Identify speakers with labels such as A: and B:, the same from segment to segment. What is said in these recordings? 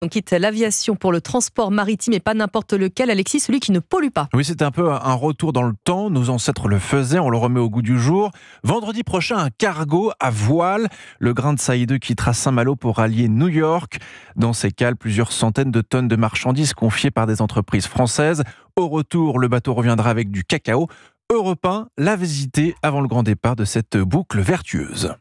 A: On quitte l'aviation pour le transport maritime et pas n'importe lequel, Alexis, celui qui ne pollue pas.
B: Oui, c'est un peu un retour dans le temps. Nos ancêtres le faisaient, on le remet au goût du jour. Vendredi prochain, un cargo à voile. Le Grain de Sailly 2 quittera Saint-Malo pour rallier New York. Dans ces cales, plusieurs centaines de tonnes de marchandises confiées par des entreprises françaises. Au retour, le bateau reviendra avec du cacao. Europe 1 l'a visité avant le grand départ de cette boucle vertueuse.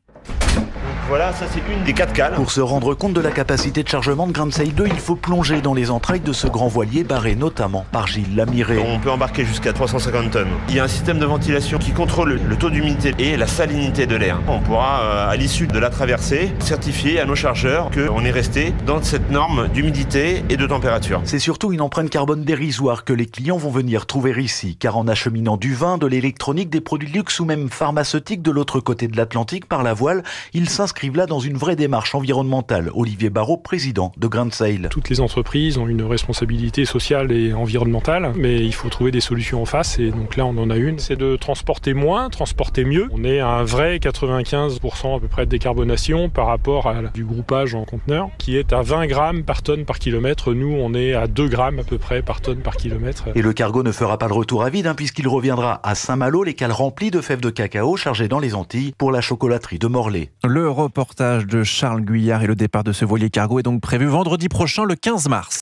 C: Voilà, ça c'est une des 4 cales.
D: Pour se rendre compte de la capacité de chargement de Grain de Sailly 2, il faut plonger dans les entrailles de ce grand voilier barré notamment par Gilles Lamiré.
C: On peut embarquer jusqu'à 350 tonnes. Il y a un système de ventilation qui contrôle le taux d'humidité et la salinité de l'air. On pourra, à l'issue de la traversée, certifier à nos chargeurs qu'on est resté dans cette norme d'humidité et de température.
D: C'est surtout une empreinte carbone dérisoire que les clients vont venir trouver ici, car en acheminant du vin, de l'électronique, des produits de luxe ou même pharmaceutiques de l'autre côté de l'Atlantique par la voile, ils s'inscrivent là dans une vraie démarche environnementale. Olivier Barraud, président de Grain de Sailly.
E: Toutes les entreprises ont une responsabilité sociale et environnementale, mais il faut trouver des solutions en face, et donc là on en a une, c'est de transporter moins, transporter mieux. On est à un vrai 95% à peu près de décarbonation par rapport à du groupage en conteneur, qui est à 20 grammes par tonne par kilomètre. Nous on est à 2 grammes à peu près par tonne par kilomètre.
D: Et le cargo ne fera pas le retour à vide, puisqu'il reviendra à Saint-Malo, les cales remplies de fèves de cacao chargées dans les Antilles pour la chocolaterie de Morlaix.
B: Le reportage de Charles Guyard et le départ de ce voilier cargo est donc prévu vendredi prochain, le 15 mars.